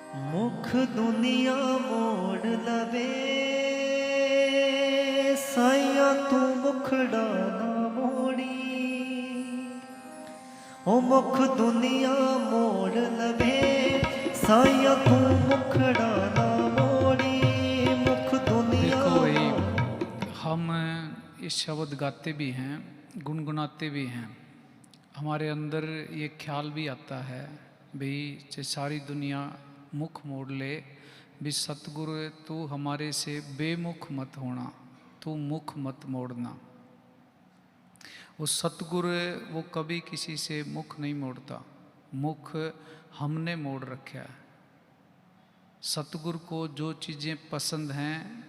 मुख दुनिया मोड़ लवे साइया तू मुखड़ा ना मोड़ी। ओ मुख दुनिया मोड़ लवे साइया तू मुखड़ा ना मोड़ी। मुख दुनिया देखो भाई, हम ये शब्द गाते भी हैं, गुनगुनाते भी हैं। हमारे अंदर ये ख्याल भी आता है भाई, चाहे सारी दुनिया मुख मोड़ ले भी, सतगुरु तू हमारे से बेमुख मत होना, तू मुख मत मोड़ना। वो सतगुरु वो कभी किसी से मुख नहीं मोड़ता, मुख हमने मोड़ रखा है। सतगुरु को जो चीज़ें पसंद हैं,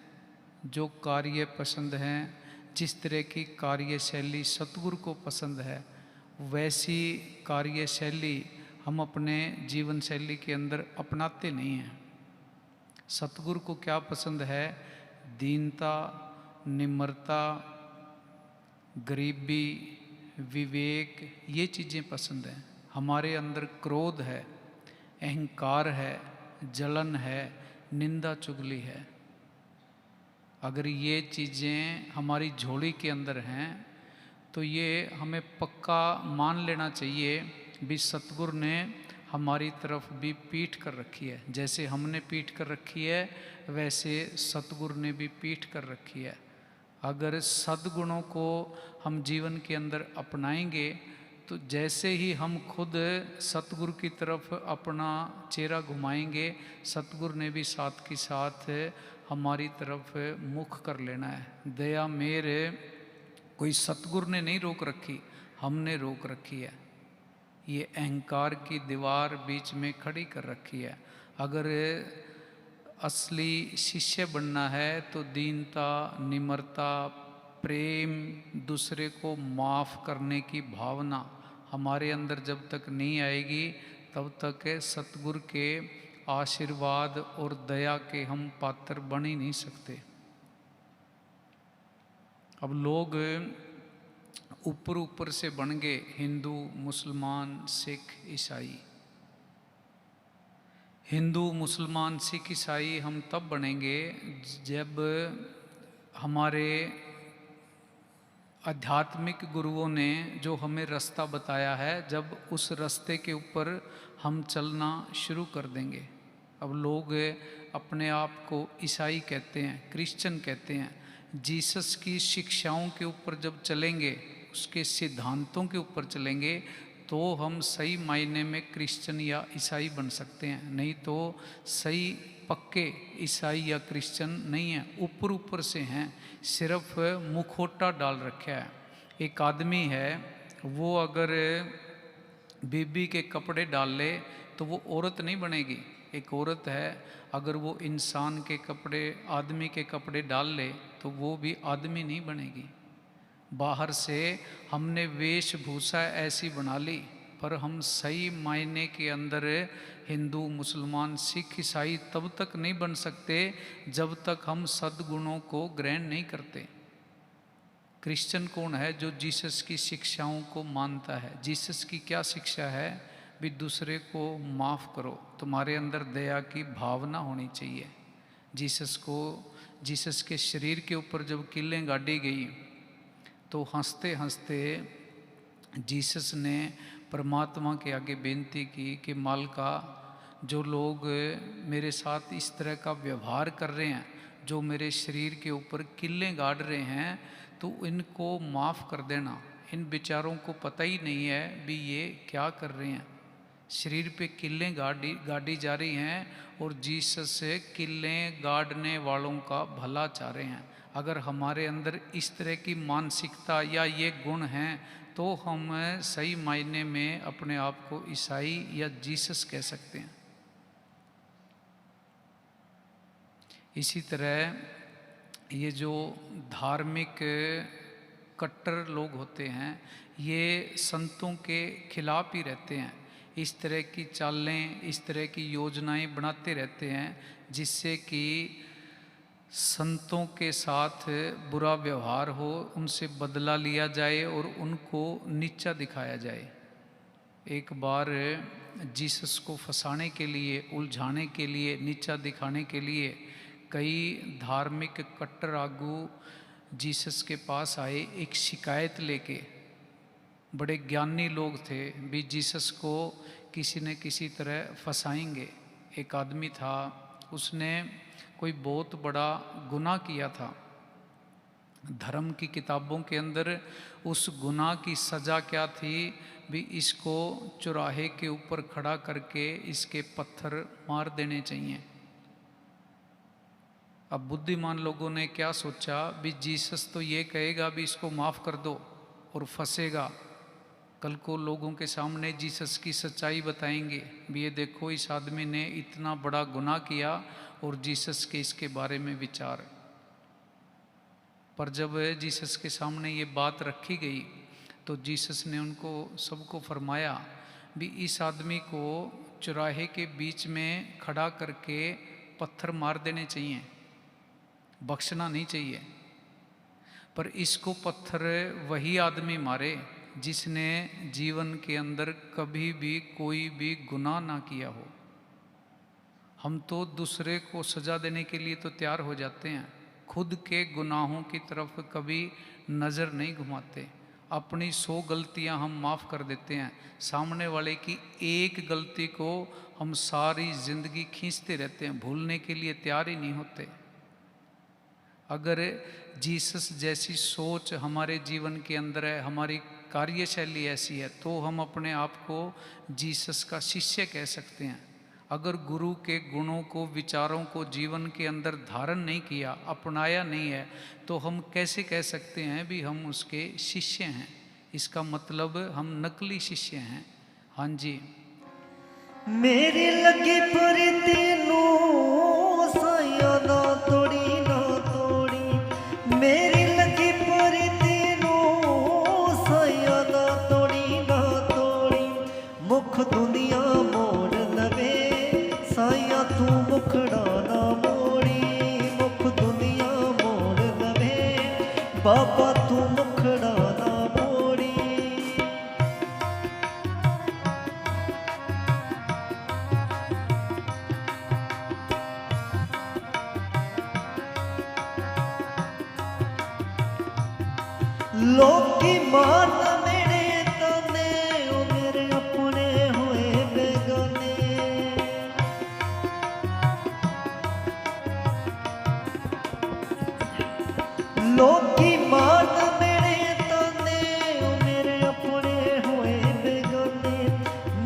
जो कार्य पसंद हैं, जिस तरह की कार्यशैली सतगुरु को पसंद है, वैसी कार्यशैली हम अपने जीवन शैली के अंदर अपनाते नहीं हैं। सतगुरु को क्या पसंद है? दीनता, निम्रता, गरीबी, विवेक, ये चीज़ें पसंद हैं। हमारे अंदर क्रोध है, अहंकार है, जलन है, निंदा चुगली है। अगर ये चीज़ें हमारी झोली के अंदर हैं तो ये हमें पक्का मान लेना चाहिए भी सतगुरु ने हमारी तरफ भी पीठ कर रखी है। जैसे हमने पीठ कर रखी है, वैसे सतगुरु ने भी पीठ कर रखी है। अगर सद्गुणों को हम जीवन के अंदर अपनाएंगे तो जैसे ही हम खुद सतगुरु की तरफ अपना चेहरा घुमाएंगे, सतगुरु ने भी साथ के साथ हमारी तरफ मुख कर लेना है। दया मेरे कोई सतगुरु ने नहीं रोक रखी, हमने रोक रखी है। ये अहंकार की दीवार बीच में खड़ी कर रखी है। अगर असली शिष्य बनना है तो दीनता, निम्रता, प्रेम, दूसरे को माफ़ करने की भावना हमारे अंदर जब तक नहीं आएगी, तब तक सतगुरु के आशीर्वाद और दया के हम पात्र बन ही नहीं सकते। अब लोग ऊपर ऊपर से बन गए हिंदू, मुसलमान, सिख, ईसाई। हिंदू, मुसलमान, सिख, ईसाई हम तब बनेंगे जब हमारे आध्यात्मिक गुरुओं ने जो हमें रास्ता बताया है, जब उस रास्ते के ऊपर हम चलना शुरू कर देंगे। अब लोग अपने आप को ईसाई कहते हैं, क्रिश्चियन कहते हैं। जीसस की शिक्षाओं के ऊपर जब चलेंगे, उसके सिद्धांतों के ऊपर चलेंगे, तो हम सही मायने में क्रिश्चियन या ईसाई बन सकते हैं। नहीं तो सही पक्के ईसाई या क्रिश्चियन नहीं है, ऊपर ऊपर से हैं, सिर्फ मुखौटा डाल रखा है। एक आदमी है, वो अगर बीबी के कपड़े डाल ले तो वो औरत नहीं बनेगी। एक औरत है, अगर वो इंसान के कपड़े, आदमी के कपड़े डाल ले तो वो भी आदमी नहीं बनेगी। बाहर से हमने वेशभूषा ऐसी बना ली, पर हम सही मायने के अंदर हिंदू, मुसलमान, सिख, ईसाई तब तक नहीं बन सकते जब तक हम सद्गुणों को ग्रहण नहीं करते। क्रिश्चियन कौन है? जो जीसस की शिक्षाओं को मानता है। जीसस की क्या शिक्षा है? भी दूसरे को माफ़ करो। तुम्हारे अंदर दया की भावना होनी चाहिए। जीसस के शरीर के ऊपर जब कीलें गाड़ी गई तो हंसते हंसते जीसस ने परमात्मा के आगे बेनती की कि मालिका, जो लोग मेरे साथ इस तरह का व्यवहार कर रहे हैं, जो मेरे शरीर के ऊपर कीलें गाड़ रहे हैं, तो इनको माफ़ कर देना। इन बेचारों को पता ही नहीं है भी ये क्या कर रहे हैं। शरीर पे कीलें गाड़ी जा रही हैं और जीसस से कीलें गाड़ने वालों का भला चाह रहे हैं। अगर हमारे अंदर इस तरह की मानसिकता या ये गुण हैं तो हम सही मायने में अपने आप को ईसाई या जीसस कह सकते हैं। इसी तरह ये जो धार्मिक कट्टर लोग होते हैं, ये संतों के खिलाफ ही रहते हैं। इस तरह की चालें, इस तरह की योजनाएं बनाते रहते हैं जिससे कि संतों के साथ बुरा व्यवहार हो, उनसे बदला लिया जाए और उनको नीचा दिखाया जाए। एक बार जीसस को फंसाने के लिए, उलझाने के लिए, नीचा दिखाने के लिए कई धार्मिक कट्टर आगू जीसस के पास आए एक शिकायत लेके। बड़े ज्ञानी लोग थे भी जीसस को किसी न किसी तरह फंसाएंगे। एक आदमी था, उसने कोई बहुत बड़ा गुनाह किया था। धर्म की किताबों के अंदर उस गुनाह की सज़ा क्या थी भी इसको चौराहे के ऊपर खड़ा करके इसके पत्थर मार देने चाहिए। अब बुद्धिमान लोगों ने क्या सोचा भी जीसस तो ये कहेगा भी इसको माफ़ कर दो और फंसेगा। कल को लोगों के सामने जीसस की सच्चाई बताएंगे भी ये देखो इस आदमी ने इतना बड़ा गुनाह किया और जीसस के इसके बारे में विचार। पर जब जीसस के सामने ये बात रखी गई तो जीसस ने उनको सबको फरमाया भी इस आदमी को चौराहे के बीच में खड़ा करके पत्थर मार देने चाहिए, बख्शना नहीं चाहिए। पर इसको पत्थर वही आदमी मारे जिसने जीवन के अंदर कभी भी कोई भी गुनाह ना किया हो। हम तो दूसरे को सजा देने के लिए तो तैयार हो जाते हैं, खुद के गुनाहों की तरफ कभी नज़र नहीं घुमाते। अपनी 100 गलतियां हम माफ़ कर देते हैं, सामने वाले की एक गलती को हम सारी ज़िंदगी खींचते रहते हैं, भूलने के लिए तैयार ही नहीं होते। अगर जीसस जैसी सोच हमारे जीवन के अंदर है, हमारी कार्यशैली ऐसी है, तो हम अपने आप को जीसस का शिष्य कह सकते हैं। अगर गुरु के गुणों को, विचारों को जीवन के अंदर धारण नहीं किया, अपनाया नहीं है, तो हम कैसे कह सकते हैं भी हम उसके शिष्य हैं। इसका मतलब हम नकली शिष्य हैं। हाँ जी। मेरी लगी पर तेनों साया ना तोड़ी ना तोड़ी, मेरी लगी पर तेनों साया ना तोड़ी ना तोड़ी। मुख दुनिया मोड़ लवे साया तू मुखड़ा ना मोड़ी, मुख दुनिया मोड़ लवे बाबा तू मुखड़ा ना मोड़ी। लोकी मान मेरे ताने ओ मेरे अपने होए बेगाने। लोकी मान मेरे ताने ओ मेरे अपने होए बेगाने।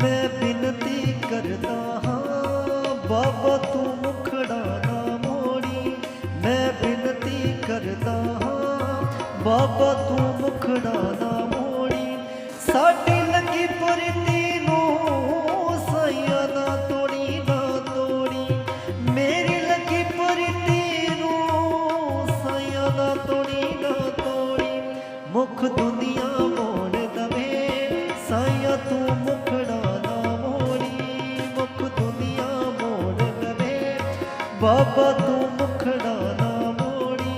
मैं बिनती करता हाँ बाबा तू मुखड़ा ना मोड़ी, मैं बिनती करता हाँ बाबा तू मुखड़ा ना मोड़ी। साडी लगी पर तीनों साया ना तोड़ी ना तोड़ी, मेरी लगी पर तीनों साया ना तोड़ी ना तोड़ी। मुख दुनिया मोड़ दवे साया तू मुखड़ा ना मोड़ी, मुख दुनिया मोड़ दवे बाबा तू मुखड़ा ना मोड़ी।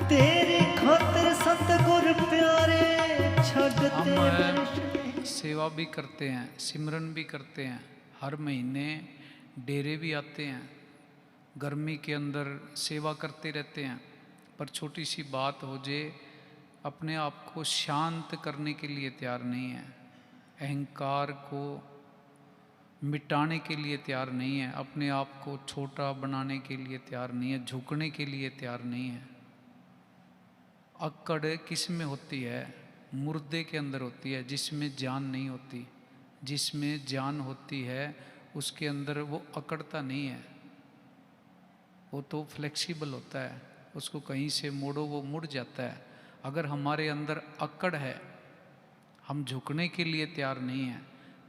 तेरी खातिर सतगुर प्यारे छड़ते हम सेवा भी करते हैं, सिमरन भी करते हैं, हर महीने डेरे भी आते हैं, गर्मी के अंदर सेवा करते रहते हैं। पर छोटी सी बात हो जाए, अपने आप को शांत करने के लिए तैयार नहीं है, अहंकार को मिटाने के लिए तैयार नहीं है, अपने आप को छोटा बनाने के लिए तैयार नहीं है, झुकने के लिए तैयार नहीं है। अक्कड़ किस में होती है? मुर्दे के अंदर होती है, जिसमें जान नहीं होती। जिसमें जान होती है उसके अंदर वो अकड़ता नहीं है, वो तो फ्लेक्सिबल होता है, उसको कहीं से मोड़ो वो मुड़ जाता है। अगर हमारे अंदर अकड़ है, हम झुकने के लिए तैयार नहीं हैं,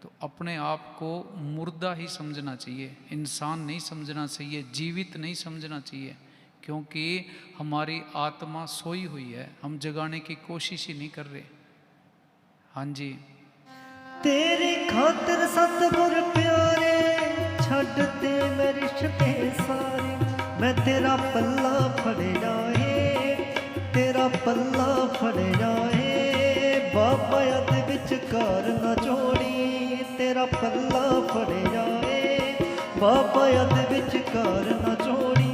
तो अपने आप को मुर्दा ही समझना चाहिए, इंसान नहीं समझना चाहिए, जीवित नहीं समझना चाहिए। क्योंकि हमारी आत्मा सोई हुई है, हम जगाने की कोशिश ही नहीं कर रहे। हाँ जी। तेरी खातिर सतगुर प्यारे छड्डते मैं रिश्ते सारे, मैं तेरा पल्ला फड़िया है, तेरा पल्ला फड़िया है। बाबा अद विचकार न जोड़ी, तेरा पल्ला फड़िया है। बाबा अद विचकार न जोड़ी,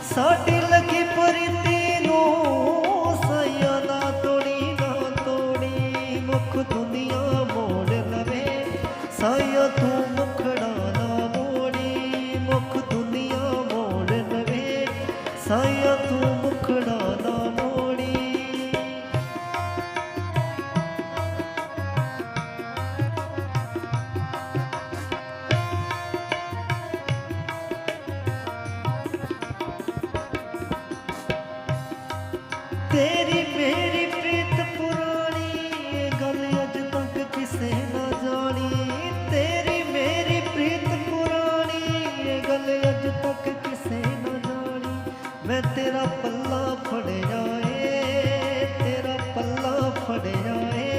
साडी लगी परीती नूं साइया ना तोड़ी ना तोड़ी। मुख दुनिया मोड़ लवे साइया तू मुखड़ा ना मोड़ी, मुख दुनिया मोड़ लवे साइया तू मुखड़ा ना मोड़ी। तेरी मेरी प्रीत पुरानी, ये गल अज तक किसे ना जानी। तेरी मेरी प्रीत पुरानी, ये गल अज तक किसे ना जानी। मैं तेरा पल्ला फड़िया है, तेरा पल्ला फड़िया है।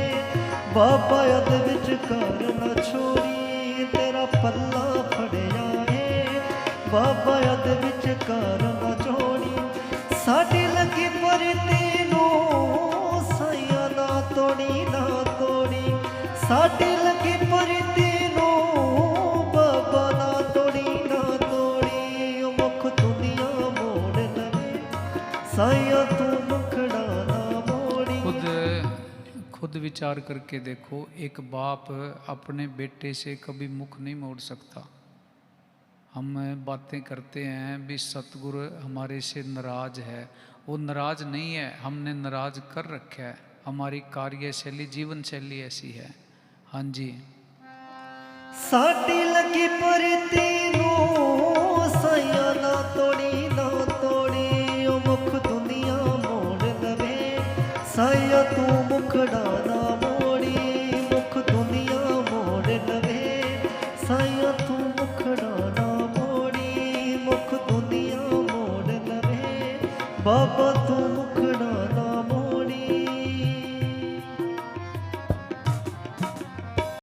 बाबा अद विचकार न छोड़ी, तेरा पल्ला फड़िया है। बाबा अद विचकार न छोड़ी, साडी लगी परीती नूं साइया ना तोड़ी ना तोड़ी। साडी लगी परीती नूं बाबा ना तोड़ी ना तोड़ी। ओ मुख दुनिया मोड़ लवे साइया तू मुखड़ा ना मोड़ी। खुद विचार करके देखो, एक बाप अपने बेटे से कभी मुख नहीं मोड़ सकता। हम बातें करते हैं भी सतगुरु हमारे से नाराज है, वो नाराज नहीं है, हमने नाराज कर रखा है। हमारी कार्यशैली जीवन शैली ऐसी है। हाँ जी। साडी लगी परीती नूं साइया ना तोड़ी ना तोड़ी। ओ मुख दुनिया मोड़ लवे साइया तू मुखड़ा ना मोड़ी, मुख दुनिया मोड़ लवे साइया तू मुखड़ा ना मोड़ी। मुख दुनिया मोड़ लवे बाबा तू